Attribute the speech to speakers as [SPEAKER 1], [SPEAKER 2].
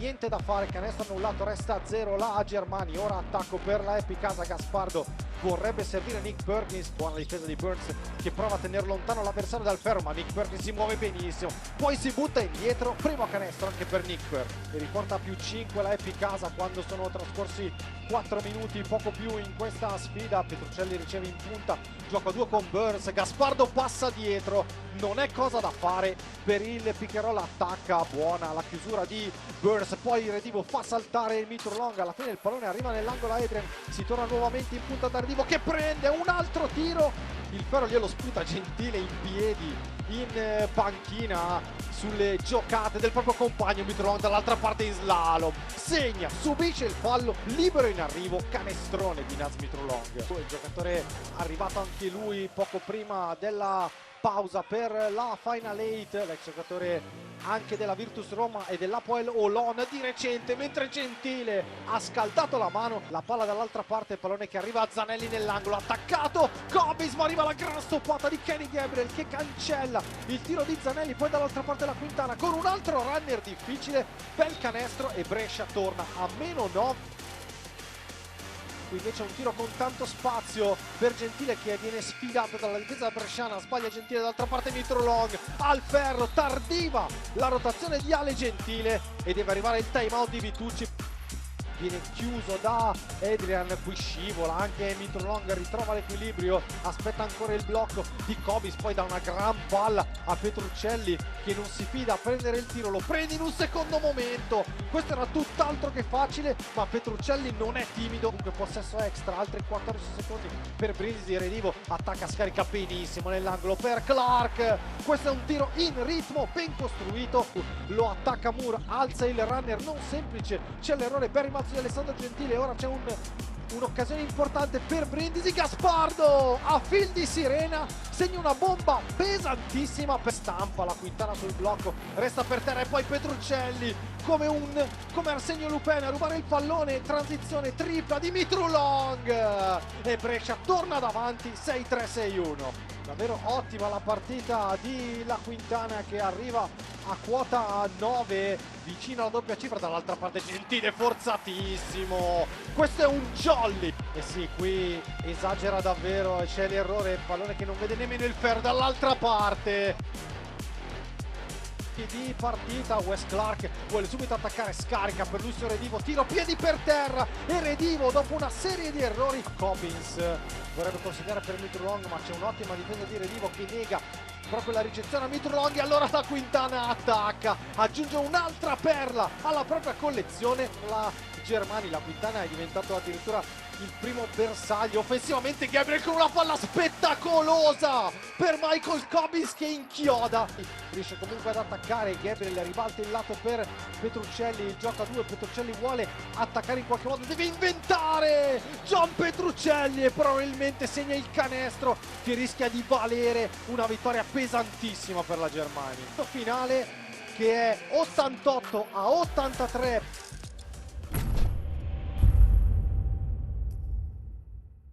[SPEAKER 1] niente da fare, canestro annullato, resta 0 la Germania. Ora attacco per la Epic Casa, Gaspardo vorrebbe servire Nick Perkins, buona difesa di Burns che prova a tenere lontano l'avversario dal ferro, ma Nick Perkins si muove benissimo, poi si butta indietro, primo canestro anche per Nick e riporta più 5 la Epic Casa quando sono trascorsi 4 minuti, poco più in questa sfida. Petruccelli riceve in punta, gioca a 2 con Burns, Gaspardo passa dietro, non è cosa da fare per il pick and roll, attacca, buona la chiusura di Burns, poi Redivo fa saltare il Mitrolong, alla fine il pallone arriva nell'angolo a Adrian, si torna nuovamente in punta da Redivo che prende un altro tiro, il ferro glielo sputa Gentile in piedi in panchina sulle giocate del proprio compagno. Mitrolong dall'altra parte in slalom segna, subisce il fallo, libero in arrivo, canestrone di Naz Mitrolong. Il giocatore arrivato anche lui poco prima della pausa per la Final 8, l'ex giocatore anche della Virtus Roma e dell'Apoel Olon di recente, mentre Gentile ha scaldato la mano, la palla dall'altra parte, il pallone che arriva a Zanelli nell'angolo, attaccato Cobis, ma arriva la gran stoppata di Kenny Gabriel che cancella il tiro di Zanelli, poi dall'altra parte la Quintana con un altro runner difficile, bel canestro e Brescia torna a -9. Qui invece un tiro con tanto spazio per Gentile che viene sfidato dalla difesa bresciana, sbaglia Gentile, dall'altra parte Mitrolong al ferro, tardiva la rotazione di Ale Gentile e deve arrivare il time out di Vitucci. Viene chiuso da Adrian, qui scivola anche Mitrolong, ritrova l'equilibrio, aspetta ancora il blocco di Cobis, poi da una gran palla a Petruccelli che non si fida a prendere il tiro, lo prende in un secondo momento, questo era tutt'altro che facile, ma Petruccelli non è timido, comunque possesso extra, altri 14 secondi per Brindisi, Redivo attacca, scarica benissimo nell'angolo per Clark, questo è un tiro in ritmo, ben costruito, lo attacca Moore, alza il runner, non semplice, c'è l'errore per rimbalzo di Alessandro Gentile, ora c'è un'occasione importante per Brindisi, Gaspardo a fil di sirena segna una bomba pesantissima, per stampa la Quintana sul blocco, resta per terra e poi Petruccelli come Arsenio Lupin a rubare il pallone, transizione tripla di Mitrolong e Brescia torna davanti 6-3-6-1. Davvero ottima la partita di La Quintana che arriva a quota 9, vicino alla doppia cifra, dall'altra parte Gentile forzatissimo, questo è un jolly, e sì, qui esagera davvero, c'è l'errore, pallone che non vede nemmeno il ferro dall'altra parte di partita. Wes Clark vuole subito attaccare, scarica per Lucio Redivo, tiro piedi per terra e Redivo dopo una serie di errori, Cobbins vorrebbe consegnare per Mitrolong ma c'è un'ottima difesa di Redivo che nega proprio la ricezione a Mitrolong e allora la Quintana attacca, aggiunge un'altra perla alla propria collezione la Germania. La Quintana è diventato addirittura il primo bersaglio offensivamente, Gabriel con una palla spettacolosa per Michael Cobbins che inchioda, riesce comunque ad attaccare, Gabriel ribalta il lato per Petruccelli, il gioco a 2, Petruccelli vuole attaccare in qualche modo, deve inventare John Petruccelli e probabilmente segna il canestro che rischia di valere una vittoria pesantissima per la Germania. Finale che è 88-83